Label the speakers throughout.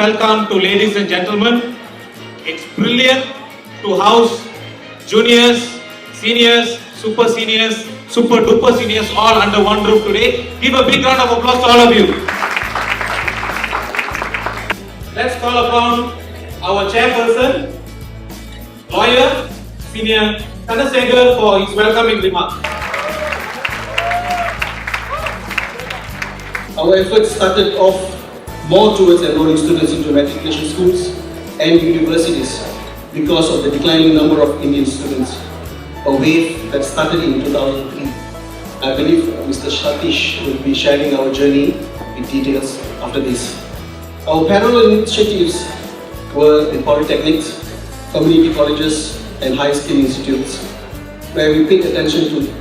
Speaker 1: welcome to ladies and gentlemen. It's brilliant to house juniors, seniors, super seniors, super duper seniors all under one roof today. Give a big round of applause to all of you. Let's call upon our chairperson, lawyer, Senior Kanasegar for his welcoming remarks.
Speaker 2: Our efforts started off more towards enrolling students into matriculation schools and universities because of the declining number of Indian students, a wave that started in 2003. I believe Mr. Satish will be sharing our journey with details after this. Our parallel initiatives were in polytechnics, community colleges and high-skill institutes, where we paid attention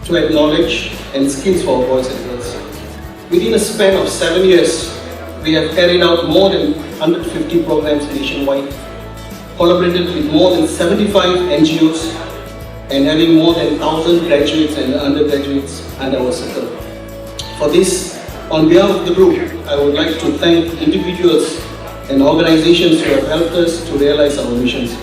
Speaker 2: to add knowledge and skills for our boys and girls. Within a span of 7 years, we have carried out more than 150 programs nationwide, collaborated with more than 75 NGOs, and having more than 1,000 graduates and undergraduates under our circle. For this, on behalf of the group, I would like to thank individuals and organizations who have helped us to realize our missions.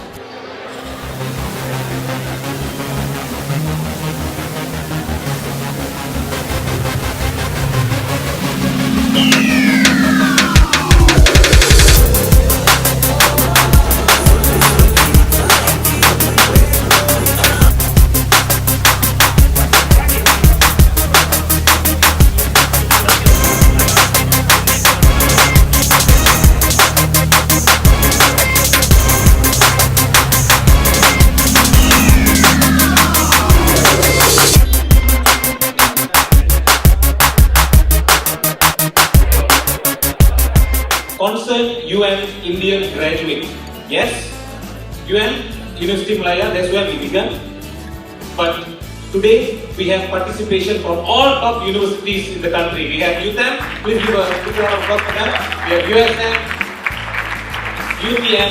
Speaker 1: Concerned UN Indian graduate. Yes, UN University Malaya, that's where we began. But today we have participation from all top universities in the country. We have UTM, please give a big round of applause for them. We have USM, UTM,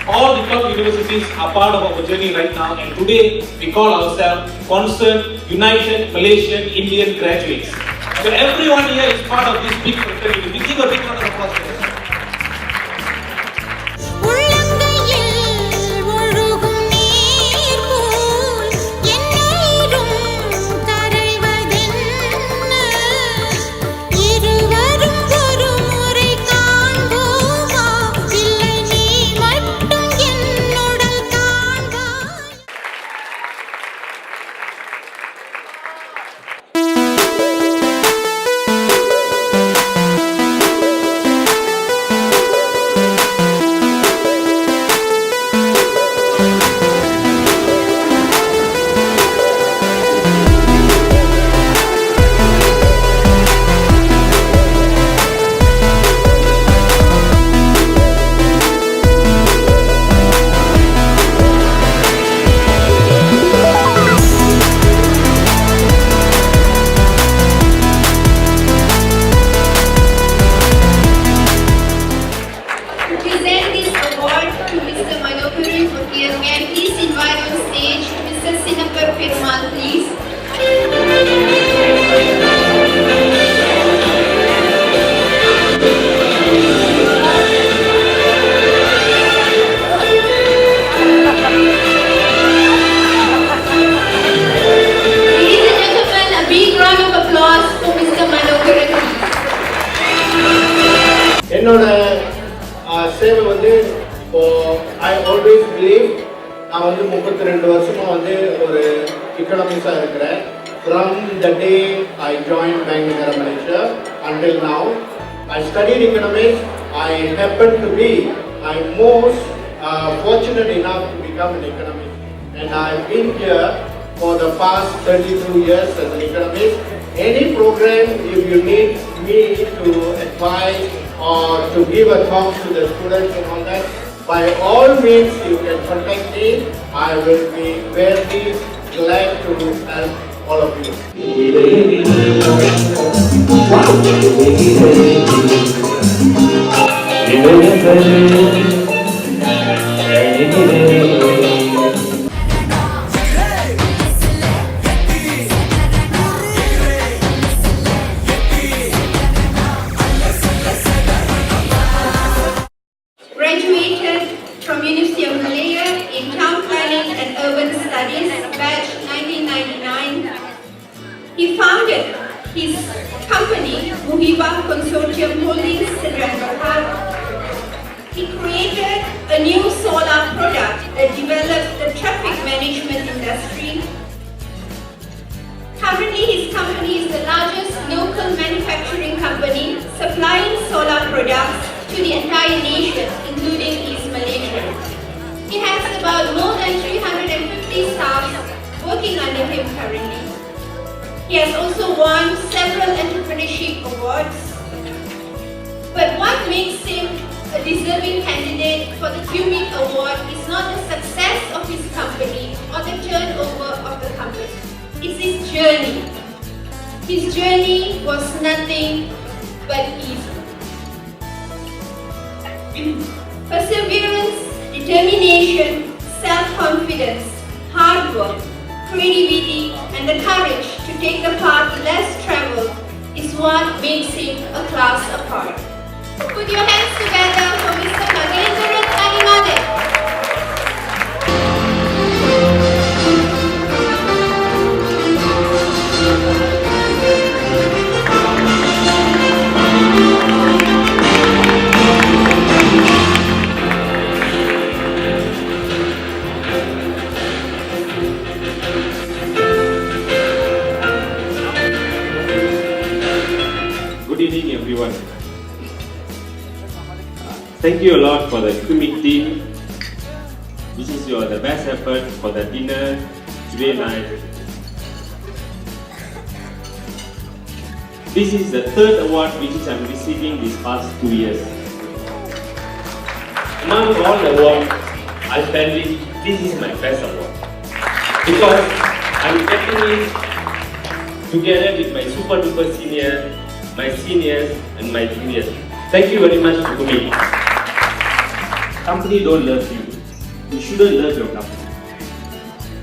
Speaker 1: all the top universities are part of our journey right now. And today we call ourselves Concerned United Malaysian Indian Graduates. So everyone here is part of this big fraternity. We give a big round of applause for them.
Speaker 3: சேவை வந்து இப்போ I always believe நான் வந்து 32 வருஷமா வந்து ஒரு எக்கனாமிக்ஸாக இருக்கிறேன். From the day I joined Bank Negara Malaysia until now, I studied economics. I happen to be most fortunate enough to become an economist, and I've been here for the past 32 years as an economist. Any program, if you need me to advise or to give a talk to the students and all that, by all means you can contact me. I will be very glad to help all of you.
Speaker 4: His company, Muhiba Consortium Holdings, he created a new solar product that developed the traffic management industry. Currently, his company is the largest local manufacturing company supplying solar products to the entire nation, including East Malaysia. He has about more than 350 staff working under him currently. He has also won several entrepreneurship awards. But what makes him a deserving candidate for the CUMIG award is not the success of his company or the turnover of the company. It's his journey. His journey was nothing but easy. Perseverance, determination, self-confidence, hard work, creativity, and the courage to take the path less traveled is what makes him a class apart. Put your hands together for Mr. Nagendran Animade.
Speaker 5: Good evening, everyone. Thank you a lot for the CUMIG team. This is the best effort for the dinner today night. This is the third award which I'm receiving these past 2 years. Among all the awards I felt this is my best award because I'm getting it together with my super duper senior, my seniors and my juniors. Thank you very much to CUMIG. Company don't love you. You shouldn't love your company.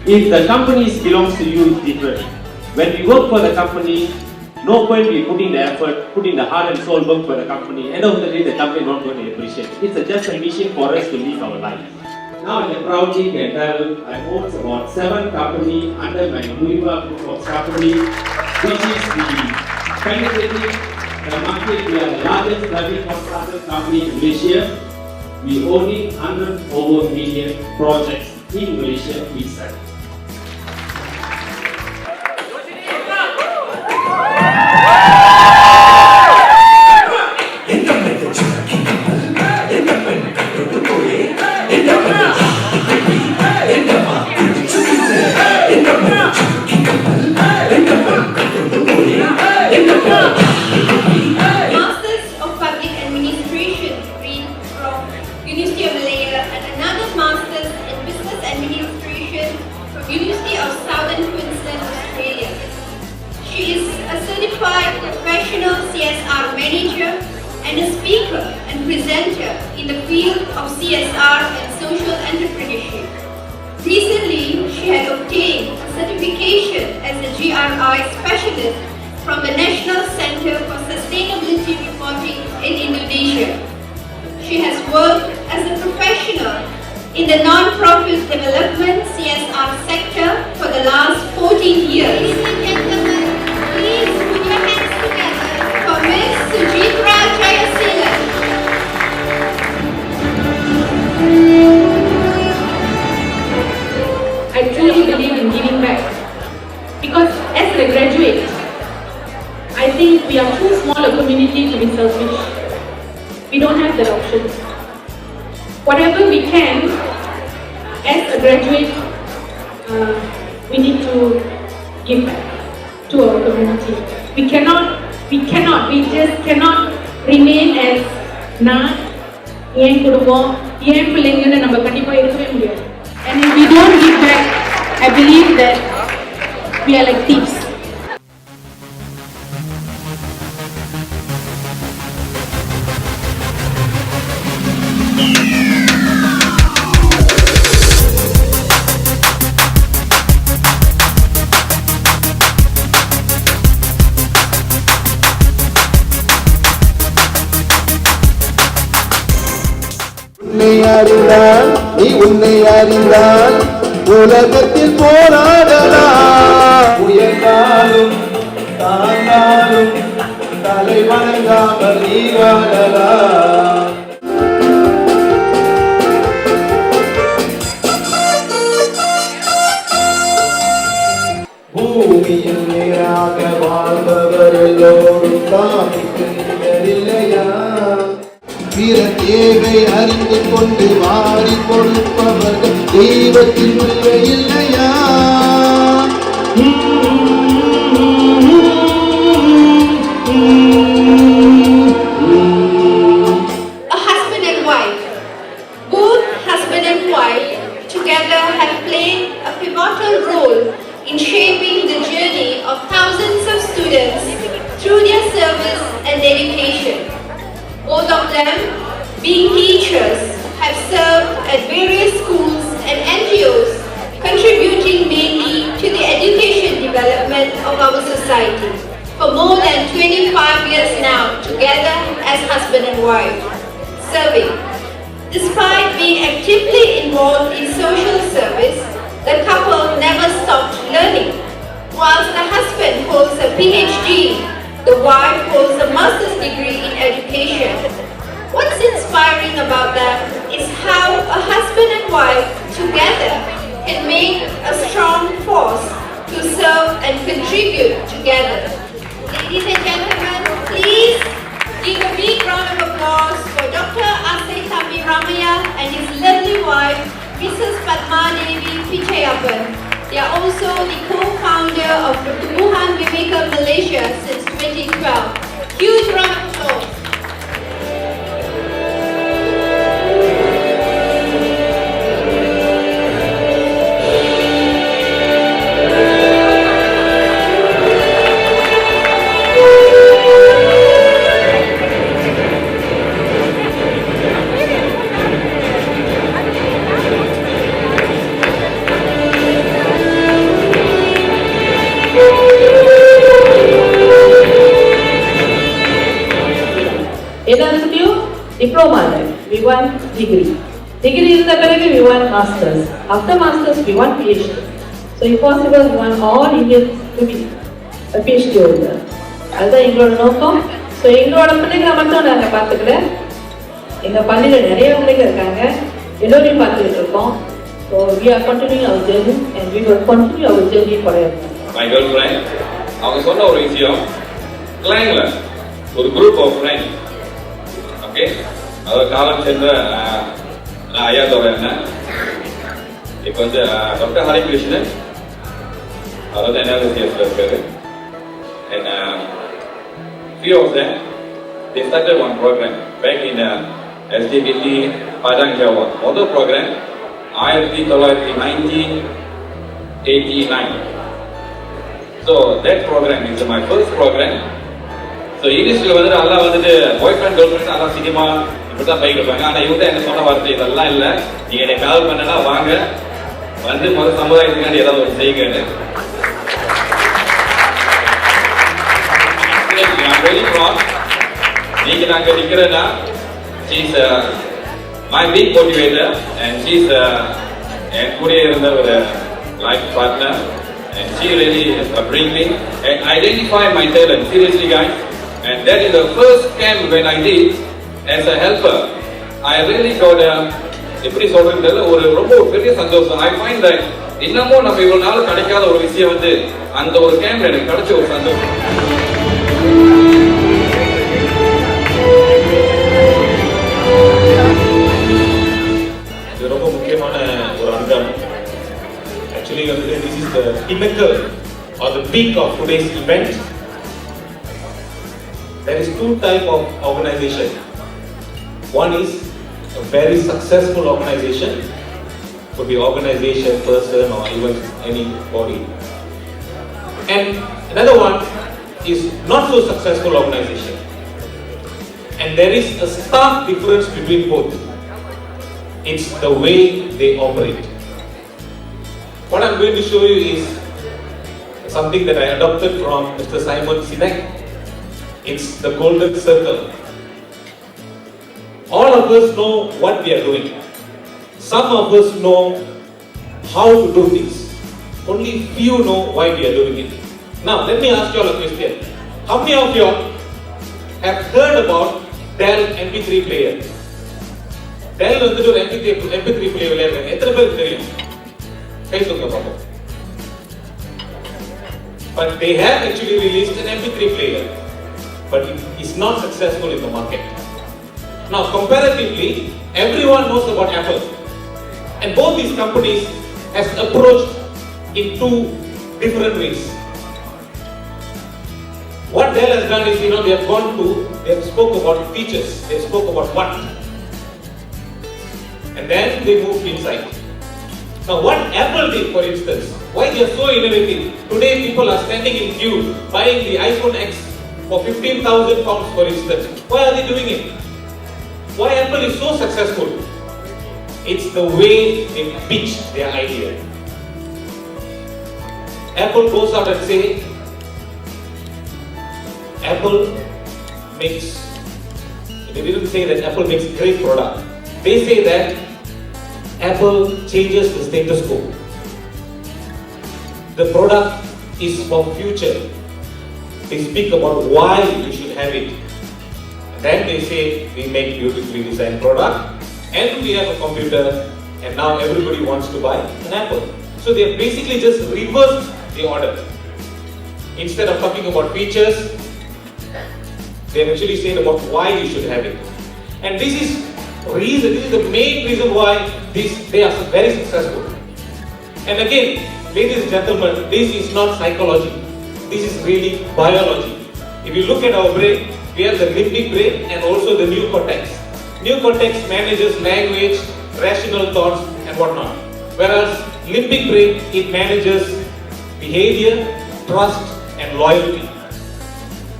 Speaker 5: If the company belongs to you, it's different. When we work for the company, no point we putting the effort, putting the heart and soul work for the company. End of the day, the company not going to appreciate it. It's just a mission for us to live our life. Now I proudly can tell I own about 7 companies under my Muhiba group of companies, which is the penetrating the market. We are the largest driving construction company in Malaysia. We own 100 over million projects in Malaysia itself.
Speaker 4: Professional CSR manager and a speaker and presenter in the field of CSR and social entrepreneurship. Recently, she had obtained a certification as a GRI specialist from the National Center for Sustainability Reporting in Indonesia. She has worked as a professional in the non-profit development CSR sector for the last 14 years. Ladies and gentlemen, please put your hands together for Ms. Sujitra Jayasilan.
Speaker 6: I truly believe in giving back because as a graduate, I think we are too small a community to be selfish. We don't have that option. Whatever we can, as a graduate, we need to give back to our community. We just cannot remain as and if we don't give back, I believe that we are like thieves.
Speaker 7: உன்னை அறிந்தால் உலகத்தில் போராடலாம் உயர்ந்தாலும் தாழ்ந்தாலும்
Speaker 3: பூமியில் நேராக வாழ்பவர் எல்லோரும் சாமிக்கு நிகரில்லையா?
Speaker 7: பிற தேவை அறிந்து கொண்டு வாரி கொடுப்பவர்கள் தெய்வத்தின் பிள்ளை இல்லையா?
Speaker 4: A husband and wife. Both husband and wife together have played a pivotal role in shaping the journey of thousands of students through their service and dedication. Both of them, being teachers, have served at various schools and NGOs, contributing mainly to the education development of our society. For more than 25 years now, together as husband and wife, serving. Despite being actively involved in social service, the couple never stopped learning. Whilst the husband holds a PhD, the wife holds a master's degree in education. What's inspiring about them is how a husband and wife together can make a strong force to serve and contribute together. Ladies and gentlemen, please give a big round of applause for Dr. Asay Tami Ramaya and his lovely wife, Mrs. Padma Devi Pichayapan. They are also the co-founder of Pertumbuhan Viveka Malaysia since 2012. Huge round of applause.
Speaker 6: Diploma, we want degree. Degree is the correct, we want masters. After masters, we want PhD. So if possible, we want all Indians to be a PhD holder. அதுதான் எங்களோட நோக்கம். So எங்களோட பிள்ளைங்களை மட்டும் நாங்கள் பார்த்துக்கல, எங்கள் பள்ளியில் நிறைய பிள்ளைங்க இருக்காங்க, எல்லோரையும் பார்த்துக்கிட்டு இருக்கோம். So we are continuing our journey and we will continue our journey forever.
Speaker 8: My girlfriend, அவங்க சொன்ன ஒரு விஷயம், கிளைங்ல ஒரு குரூப் ஆஃப் ஃப்ரெண்ட், ஓகே, அவர் காலம் சென்ற ஐயா தோற என்ன இப்போ வந்து டாக்டர் ஹரிகிருஷ்ணன், அவர் வந்து NLCSல இருக்காரு. And few of them, they started one program back in SDBT Padang Jawa. Model program 1989. So that program is my first program. So இங்கிலீஷ்ல வந்து நல்லா வந்துட்டு பாய் ஃப்ரெண்ட் கேர்ள் ஃப்ரெண்ட் நல்லா சினிமா இப்படிதான் பைக் இருப்பாங்க. ஆனா இவங்க என்ன சொன்ன வார்த்தை இதெல்லாம் இல்லை, நீங்க என்னை கால் பண்ணனா வாங்க, வந்து முதல் சமுதாயத்துக்காண்டி ஏதாவது ஒரு செய்யுங்க. I'm very proud. நீங்க நாங்க நிக்கிறேன்னா, she's my big motivator and she's என் கூட இருந்த ஒரு life partner and she really bring me and identify my talent, seriously guys. And that is the first camp when I did as a helper. I really got எப்படி சொல்றதுல ஒரு ரொம்ப பெரிய சந்தோஷம். I find that இன்னமும் நம்ம இவ்வளவு நாள் கிடைக்காத ஒரு விஷயம் வந்து அந்த ஒரு கேம்ப்ல எனக்கு கிடைச்ச ஒரு சந்தோஷம்.
Speaker 1: இது ரொம்ப முக்கியமான ஒரு அங்கம். Actually, this is the pinnacle or the peak of today's event. There is two types of organization. One is a very successful organization, could be organization, person, or even any body. And another one is not so successful organization. And there is a stark difference between both. It's the way they operate. What I'm going to show you is something that I adopted from Mr. Simon Sinek. It's the golden circle. All of us know what we are doing. Some of us know how to do things. Only few know why we are doing it. Now, let me ask you all a question. How many of you have heard about Dell MP3 player? Dell வந்து ஒரு MP3 player விளையாடுறாங்க. எத்தனை பேருக்கு தெரியும்? கை தூக்க பாப்போம். but they have actually released an MP3 player, but it is not successful in the market. Now, comparatively, everyone knows about Apple, and both these companies has approached in two different ways. What Dell has done is, they have spoke about features, they spoke about what, and then they moved inside. Now, what Apple did, for instance, why they are so innovative? Today, people are standing in queue buying the iPhone X for 15,000 pounds, for instance. Why are they doing it? Why Apple is so successful? It's the way they pitch their idea. Apple goes out and say, Apple makes, they didn't say that Apple makes great product. They say that Apple changes the status quo. The product is for future. They speak about why you should have it. Then they say, we make beautifully designed product, and we have a computer, and now everybody wants to buy an Apple. So they have basically just reversed the order. Instead of talking about features, they have actually said about why you should have it. And this is the main reason why they are very successful. And again, ladies and gentlemen, this is not psychology. This is really biology. If you look at our brain, we have the limbic brain and also the neocortex. Neocortex manages language, rational thoughts and whatnot. Whereas limbic brain, it manages behavior, trust and loyalty.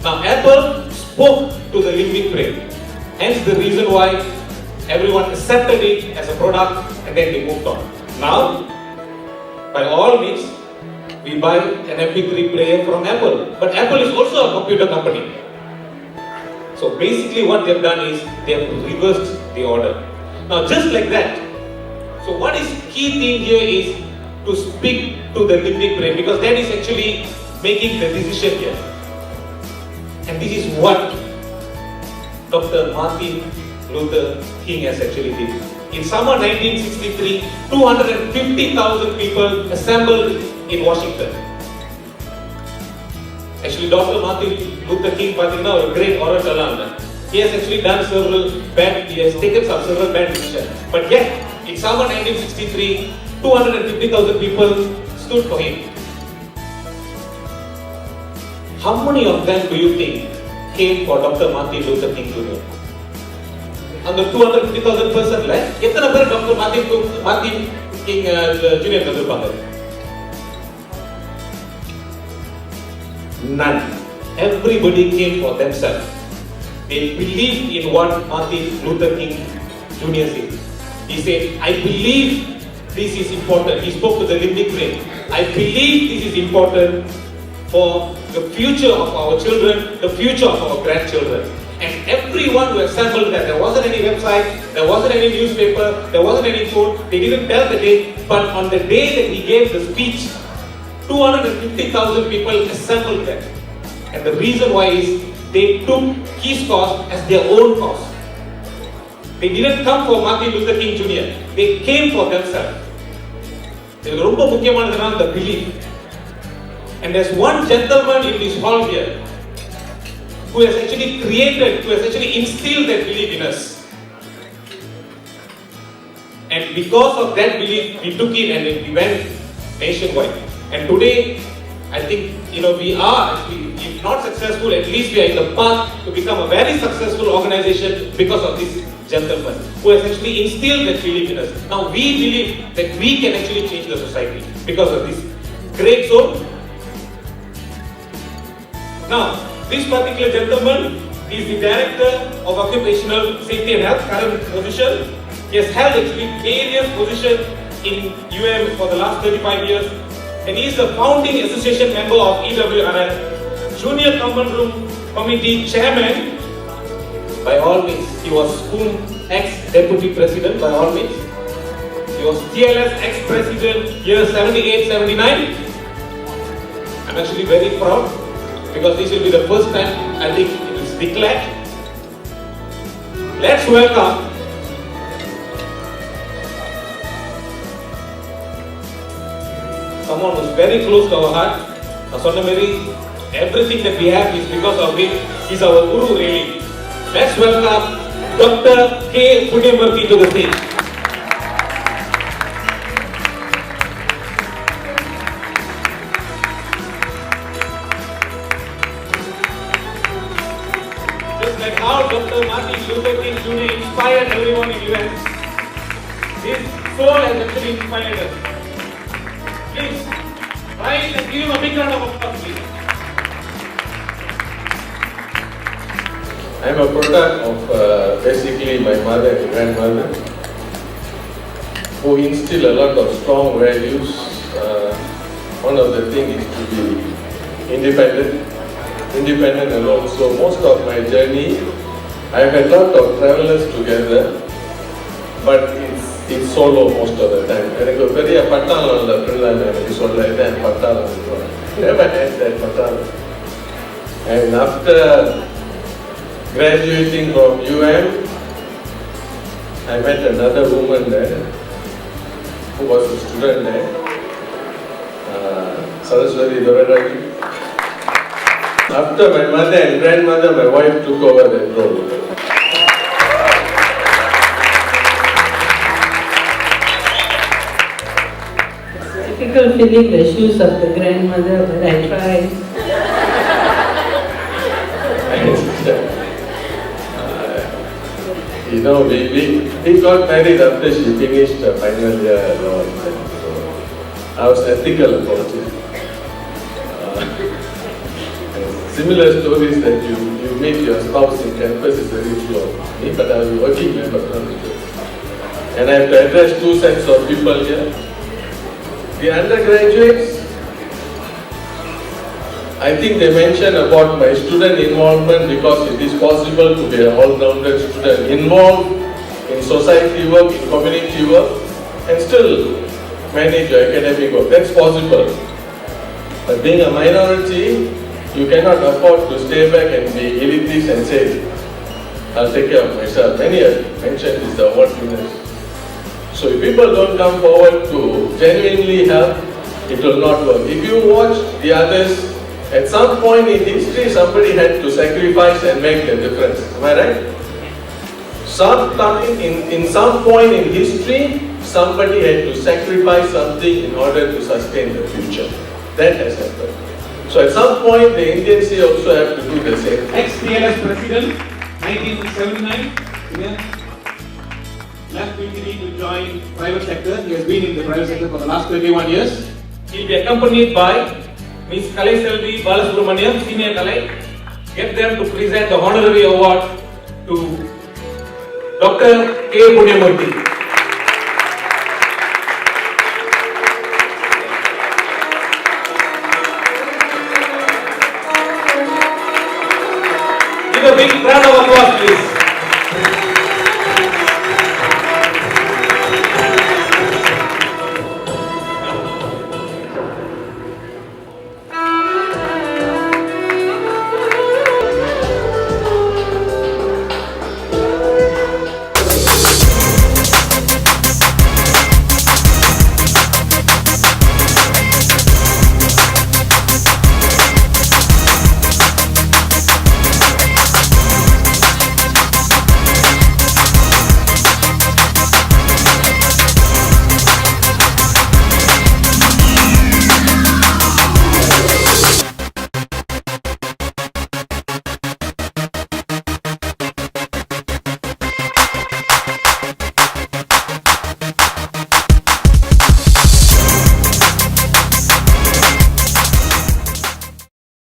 Speaker 1: Now Apple spoke to the limbic brain. Hence the reason why everyone accepted it as a product and then they moved on. Now, by all means, we buy an MP3 player from Apple. But Apple is also a computer company. So basically what they've done is they have reversed the order. Now just like that, so what is key thing here is to speak to the limbic brain, because that is actually making the decision here. And this is what Dr. Martin Luther King has actually did. In summer 1963, 250,000 people assembled in Washington. Actually, Dr. Martin Luther King, a great orator. He has actually done he has taken several bad decisions. But yet, in summer 1963, 250,000 people stood for him. How many of them do you think came for Dr. Martin Luther King Jr.? And the 250,000 person, Dr. Martin King Jr. None. Everybody came for themselves. They believed in what Martin Luther King Jr. said. He said, I believe this is important. He spoke to the limbic brain. I believe this is important for the future of our children, the future of our grandchildren. And everyone who assembled that, there wasn't any website, there wasn't any newspaper, there wasn't any phone, they didn't tell the date, but on the day that he gave the speech, 250,000 people assembled there. And the reason why is they took his cause as their own cause. They didn't come for Martin Luther King Jr. They came for themselves. The belief. And there's one gentleman in this hall here who has actually instilled that belief in us. And because of that belief, we took it and we went nationwide. And today, I think, we are actually, if not successful, at least we are in the path to become a very successful organization because of this gentleman who has actually instilled that belief in us. Now we believe that we can actually change the society because of this. Great, so now this particular gentleman is the Director of Occupational Safety and Health, current position. He has held actually various positions in for the last 35 years. And he is the founding association member of EWRF, Junior Common Room Committee Chairman. By all means, he was CUMIG ex-Deputy President, by all means. He was TLS ex-President year 78-79. I'm actually very proud because this will be the first time I think it is declared. Let's welcome someone who's very close to our heart, Everything that we have is because of him. He's our guru, really. Let's welcome Dr. K. Punyamurthy to the stage. Just like how Dr. Martin Luther King Jr. inspired everyone in US, his soul has actually inspired us. Please, rise and give him a big round of applause, please.
Speaker 9: I am a product of basically my mother and grandmother who instill a lot of strong values. One of the things is to be independent alone. So most of my journey, I have a lot of travelers together, but it's solo most of the time. எனக்கு ஒரு பெரிய பட்டாளம் இல்லை பிள்ளைங்க எனக்கு சொல்ல இதான் பட்டாளம் never had that பட்டாளம். And after graduating from I met another woman there who was a student there, Saraswati Doradaki. After my mother and grandmother, my wife took over that role.
Speaker 10: It's difficult filling the shoes of the grandmother, but I tried.
Speaker 9: You know, we got married after she finished her final year law. So I was ethical about it. Similar stories that you meet your spouse in campus is very true of me, but I was working member. And I have to address two sets of people here. The undergraduates, I think they mentioned about my student involvement because it is possible to be an all-rounded student involved in society work, in community work, and still manage your academic work. That's possible. But being a minority, you cannot afford to stay back and be elitist and say, I'll take care of myself. Many have mentioned this, the award winners. So if people don't come forward to genuinely help, it will not work. If you watch the others, at some point in history, somebody had to sacrifice and make the difference. Am I right? In some point in history, somebody had to sacrifice something in order to sustain the future. That has happened. So at some point, the Indians also have to do the same.
Speaker 1: Ex-TLS President, 1979, left Italy to join private sector. He has been in the private sector for the last 21 years. He will be accompanied by Ms. Kalai Selvi Balasubramaniam, Senior Kalai. Get them to present the honorary award to Dr. K. Punyamurthy. Give a big round of applause, please.